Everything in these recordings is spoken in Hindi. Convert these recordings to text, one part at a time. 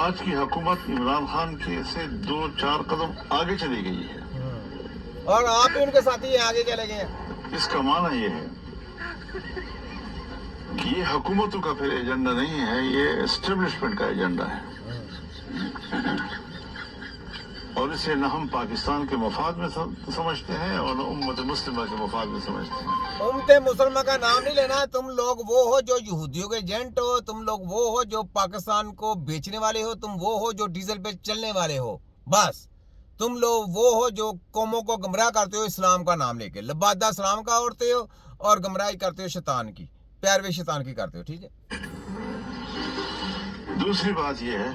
आज की हुकूमत इमरान खान के से 2-4 कदम आगे चली गई है, और आप भी उनके साथ ही आगे चले गए हैं। इसका माना ये है कि ये हुकूमतों का फिर एजेंडा नहीं है, ये एस्टेब्लिशमेंट का एजेंडा है, और इसे न हम पाकिस्तान के मफाद में समझते हैं और न उम्मत मुस्लिमा के मफाद में समझते हैं। उम्मत मुसलमान का नाम नहीं लेना। तुम लोग वो हो जो यहूदियों के एजेंट हो, तुम लोग वो हो जो पाकिस्तान को बेचने वाले हो, तुम वो हो जो डीजल पे चलने वाले हो। बस तुम लोग वो हो जो कौमों को गुमराह करते हो इस्लाम का नाम लेके, लबादा इस्लाम का उड़ते हो और गुमराही करते हो शैतान की, पैरवी शैतान की करते हो। ठीक है। दूसरी बात यह है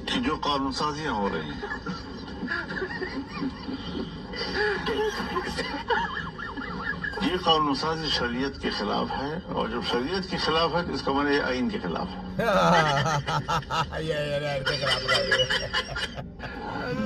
कि जो कानून साजियां हो रही हैं, ये कानून साजी शरीयत के खिलाफ है, और जब शरीयत के खिलाफ है तो इसका माने आइन के खिलाफ है।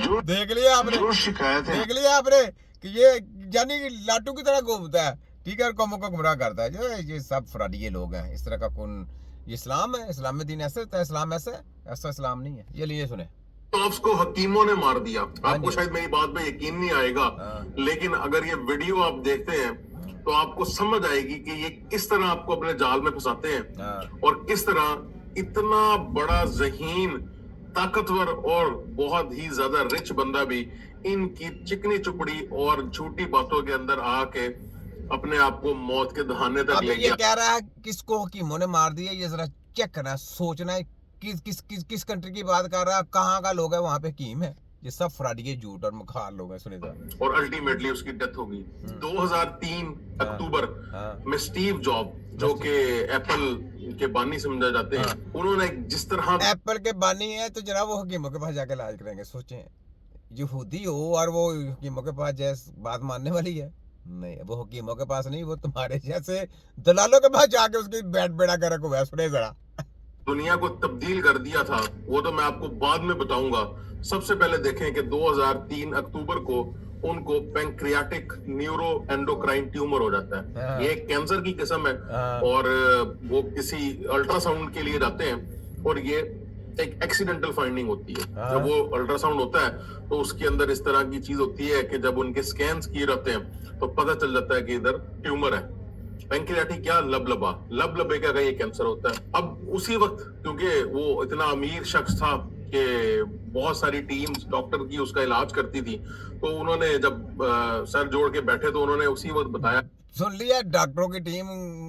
जो देख लिया आपने, जो शिकायत है, देख लिया आपने कि ये यानी कि लाटू की तरह घूमता है। ठीक है, कौमों को गुमराह करता है। जो ये सब फ्रॉडिये लोग हैं। इस तरह का कौन, ये इस्लाम है? इस्लाम में दीन ऐसे होता है? इस्लाम ऐसा है? ऐसा इस्लाम नहीं है। ये लिए सुने, तो को हकीमों ने मार दिया। आपको शायद मेरी बात में यकीन नहीं आएगा, लेकिन अगर ये वीडियो आप देखते हैं तो आपको समझ आएगी कि ये किस तरह आपको अपने जाल में फंसाते हैं, और किस तरह इतना बड़ा ज़हीन, ताकतवर और बहुत ही ज्यादा रिच बंदा भी इनकी चिकनी चुपड़ी और झूठी बातों के अंदर आके अपने आप को मौत के दहाने तक ले गया। ये कह रहा है किसको हकीमों ने मार दिया, ये जरा चेक करना, सोचना है किस कंट्री की बात कर रहा है, कहाँ का लोग है, वहां पे हकीम है। ये सब फ्रॉडी, झूठ और मुखार लोग हैं। सुने और अल्टीमेटली उसकी डेथ हो गई 2003 अक्टूबर में। स्टीव जॉब जो कि एप्पल के बानी समझा जाते हैं, उन्होंने जिस तरह एप्पल के बानी है तो जरा वो हकीमों के पास जाके इलाज करेंगे। सोचें, यहूदी हो और वो हकीमों के पास जैसे बात मानने वाली है? नहीं, वो हकीमों के पास नहीं, वो तुम्हारे जैसे दलालों के पास जाके उसकी बैठ बेड़ा कर रखो है। सुने जरा, दुनिया को तब्दील कर दिया था, वो तो मैं आपको बाद में बताऊंगा। सबसे पहले देखें कि 2003 अक्टूबर को उनको पैंक्रियाटिक न्यूरो एंडोक्राइन ट्यूमर हो जाता है। ये कैंसर की किस्म है, और वो किसी अल्ट्रासाउंड के लिए जाते हैं, और ये एक एक्सीडेंटल फाइंडिंग होती है। जब वो अल्ट्रासाउंड होता है तो उसके अंदर इस तरह की चीज होती है कि जब उनके स्कैन्स किए जाते हैं तो पता चल जाता है कि इधर ट्यूमर है। पैंक्रियाटिक क्या, लबलबे का ये कैंसर होता है। अब उसी वक्त क्योंकि वो इतना अमीर शख्स था कि बहुत सारी टीम्स डॉक्टर की उसका इलाज करती थी, तो उन्होंने जब सर जोड़ के बैठे तो उन्होंने उसी वक्त बताया। सुन लिया, डॉक्टरों की टीम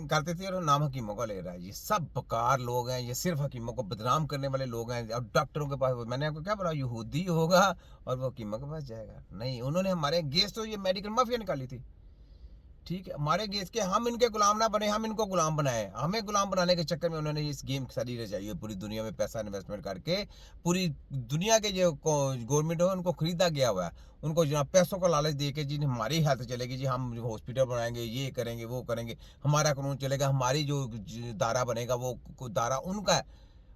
करती थी और नाम हकीमों का ले रहा है। ये सब बेकार लोग हैं, ये सिर्फ हकीमों को बदनाम करने वाले लोग हैं। और डॉक्टरों के पास, मैंने आपको क्या बोला, यहूदी होगा और वो हकीमों के पास जाएगा? नहीं, उन्होंने हमारे गेस्ट तो ये मेडिकल माफिया निकाली थी। ठीक है, हमारे गेस के, हम इनके गुलाम ना बने, हम इनको गुलाम बनाए। हमें गुलाम बनाने के चक्कर में उन्होंने इस गेम सारी रचाई है। पूरी दुनिया में पैसा इन्वेस्टमेंट करके पूरी दुनिया के जो गवर्नमेंट है उनको खरीदा गया हुआ है। उनको जनाब पैसों का लालच दे के जी हमारी हेल्थ चलेगी, जी हम हॉस्पिटल बनाएंगे, ये करेंगे, वो करेंगे, हमारा कानून चलेगा, हमारी जो दायरा बनेगा वो दायरा उनका है,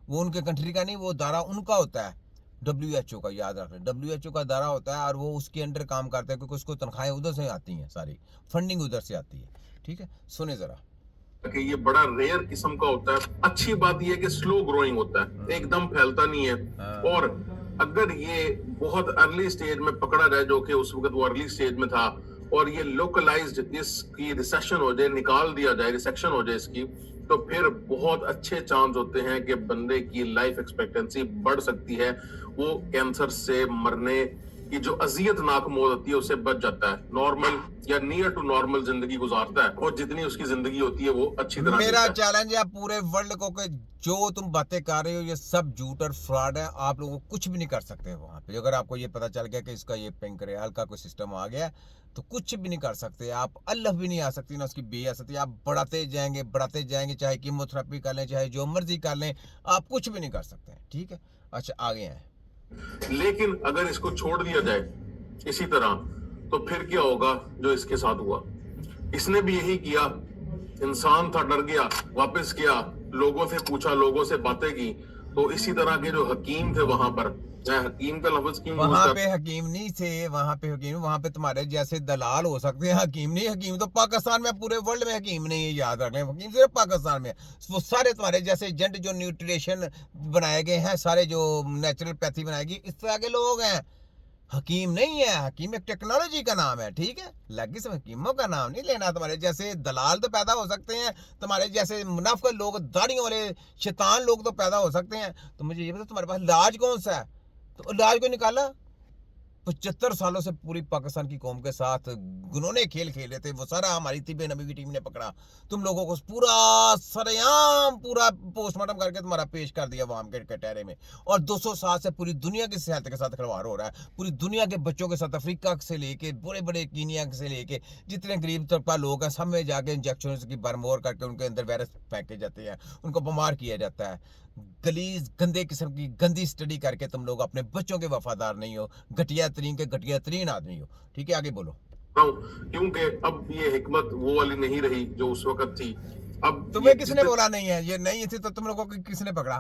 वो उनके कंट्री का नहीं, वो दायरा उनका होता है। WHO का, याद रखें, WHO का दायरा होता है और वो उसके अंडर काम करता है, क्योंकि उसको तनख्वाहें उधर से आती हैं, सारी फंडिंग उधर से आती है। ठीक है, सुने जरा कि ये बड़ा रेयर किस्म का होता है। अच्छी बात ये है कि स्लो ग्रोइंग होता है, एकदम फैलता नहीं है। और अगर ये बहुत अर्ली स्टेज में पकड़ा जाए, जो कि उस वक्त वो अर्ली स्टेज में था, और ये लोकलाइज्ड इसकी रिसेशन हो जाए, निकाल दिया जाए, रिसेक्शन हो जाए इसकी, तो फिर बहुत अच्छे चांस होते हैं कि बंदे की लाइफ एक्सपेक्टेंसी बढ़ सकती है। वो कैंसर से मरने की जो अजियतनाक मौत होती है उससे बच जाता है, नॉर्मल या नियर टू नॉर्मल जिंदगी गुजारता है, और जितनी उसकी जिंदगी होती है वो अच्छी तरह। मेरा चैलेंज है पूरे वर्ल्ड को कि जो तुम बातें कर रहे हो ये सब झूठ और फ्रॉड है। आप लोगों को कुछ भी नहीं कर सकते वहां पे। अगर आपको ये पता चल गया कि इसका ये पैंक्रियाल का कोई सिस्टम आ गया तो कुछ भी नहीं कर सकते आप। अल्लाह भी नहीं आ सकती ना उसकी बे आ सकती। आप बढ़ाते जाएंगे, चाहे कीमोथेरेपी कर लें, चाहे जो मर्जी कर लें, आप कुछ भी नहीं कर सकते। ठीक है, अच्छा आगे हैं। लेकिन अगर इसको छोड़ दिया जाए इसी तरह तो फिर क्या होगा जो इसके साथ हुआ। इसने भी यही किया, इंसान था, डर गया, वापस गया, लोगों से पूछा, लोगों से बातें की, तो इसी तरह के जो हकीम थे वहां पर मैं हकीम का लफ्ज क्यों यूज वहां कर। पे हकीम नहीं थे, वहां पे हकीम, वहां पे तुम्हारे जैसे दलाल हो सकते हैं, हकीम नहीं। हकीम तो पाकिस्तान में, पूरे वर्ल्ड में हकीम नहीं है, याद रख लें। हकीम सिर्फ पाकिस्तान में है। वो सारे तुम्हारे जैसे एजेंट जो न्यूट्रिशन बनाए गए हैं, सारे जो नेचुरल पैथी बनाएगी, इस तरह के लोग हैं। हकीम नहीं है। हकीम एक टेक्नोलॉजी का नाम है, ठीक है। लगी से हकीमों का नाम नहीं लेना। तुम्हारे जैसे दलाल तो पैदा हो सकते हैं, तुम्हारे जैसे मुनाफिक लोग, दाढ़ियों वाले शैतान लोग तो पैदा हो सकते हैं। तो मुझे ये बताओ, तुम्हारे पास इलाज कौन सा है? तो इलाज को निकाला। 75 सालों से पूरी पाकिस्तान की कौम के साथ गुनोने खेल खेले थे, वो सारा हमारी तिब्बे नबी की टीम ने पकड़ा। तुम लोगों को पूरा सरेआम पूरा पोस्टमार्टम करके तुम्हारा पेश कर दिया वाम के कटहरे में। और 200 साल से पूरी दुनिया की सेहत के साथ खिलवाड़ हो रहा है। पूरी दुनिया के बच्चों के साथ, अफ्रीका से लेके बड़े बड़े कीनिया से लेके जितने गरीब तबका लोग हैं, सब में जाके इंजेक्शन की भरमोर करके उनके अंदर वायरस फेंके जाते हैं, उनको बीमार किया जाता है। गलीज गंदे किस्म की गंदी स्टडी करके तुम लोग अपने बच्चों के वफादार नहीं हो, घटिया तरीन आदमी हो। ठीक है, आगे बोलो। रहा हूं क्योंकि अब ये हिकमत वो वाली नहीं रही जो उस वक्त थी। अब तुम्हें किसने बोला नहीं है? ये नहीं थी तो तुम लोगों को किसने पकड़ा?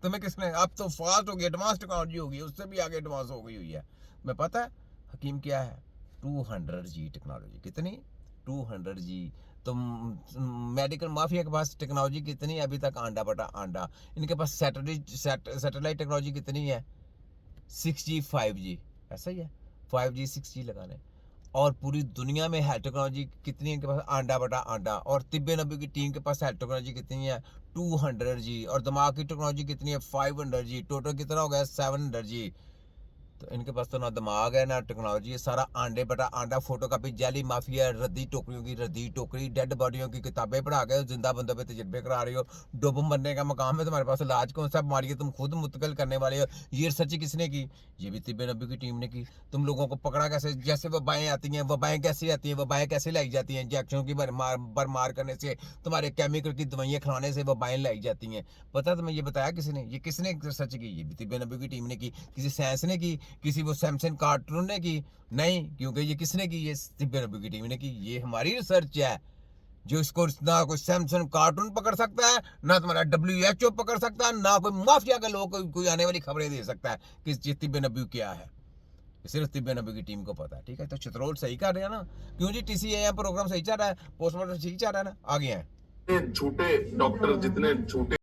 तुम्हें किसने? अब तो फास्ट हो गई, एडवांस टेक्नोलॉजी होगी, उससे भी आगे एडवांस हो गई हुई है। मैं पता है हकीम क्या है? 200G technology. कितनी? 200G। तो मेडिकल माफिया के पास टेक्नोलॉजी कितनी? अभी तक आंडा बटा आंडा। इनके पास सैटेलाइट टेक्नोलॉजी कितनी है? 6G 5G। ऐसा ही है, 5G 6G लगा लें। और पूरी दुनिया में हेल्थ टेक्नोलॉजी कितनी है इनके पास? आंडा बटा आंडा। और तिब्बे नबी की टीम के पास हेल्थ टेक्नोलॉजी कितनी है? 200G। और दिमाग की टेक्नोलॉजी कितनी है? 500G। टोटल कितना हो गया? 700G। तो इनके पास तो ना दिमाग है ना टेक्नोलॉजी है, सारा आंडे बटा आंडा। फोटो कॉपी जाली माफिया, रद्दी टोकरियों की रद्दी टोकरी, डेड बॉडियों की किताबें पढ़ा के जिंदा बंदों पे तजर्बे करा रही हो। डुब मरने का मकाम है तुम्हारे पास। इलाज कौन सा? बीमारी तुम खुद मुंतकिल करने वाले हो। ये रिसर्च किसने की? ये भी तिब्बे नबी की टीम ने की। तुम लोगों को पकड़ा कैसे? जैसे वबाएं आती हैं, वबाएं कैसे आती हैं, वबाएं कैसे लाई जाती हैं? इंजेक्शन की बरमार करने से, तुम्हारे केमिकल की दवाइयाँ खिलाने से वबाएं लाई जाती हैं। पता तुम्हें? ये बताया किसने? ये किसने रिसर्च की? ये भी तिब्बे नबी की टीम ने की। किसी साइंस ने की? किसी वो सैमसंग कार्टून ने की? नहीं, क्योंकि ये किसने की? ये तिब्बे नबी की टीम ने की। ये हमारी रिसर्च है, जो इसको ना कोई सैमसंग कार्टून पकड़ सकता है, ना तुम्हारा WHO पकड़ सकता है, ना कोई माफिया का लोग कोई आने वाली खबरें दे सकता है कि तिब्बे नबी क्या है। सिर्फ तिब्बे नबी की टीम को पता है। ठीक है, तो चित्रोल सही कर रहे हैं ना? क्यों जी? TCAM प्रोग्राम सही चल रहा है, पोस्टमार्टम ठीक चल रहा है ना? आगे हैं झूठे डॉक्टर, जितने झूठे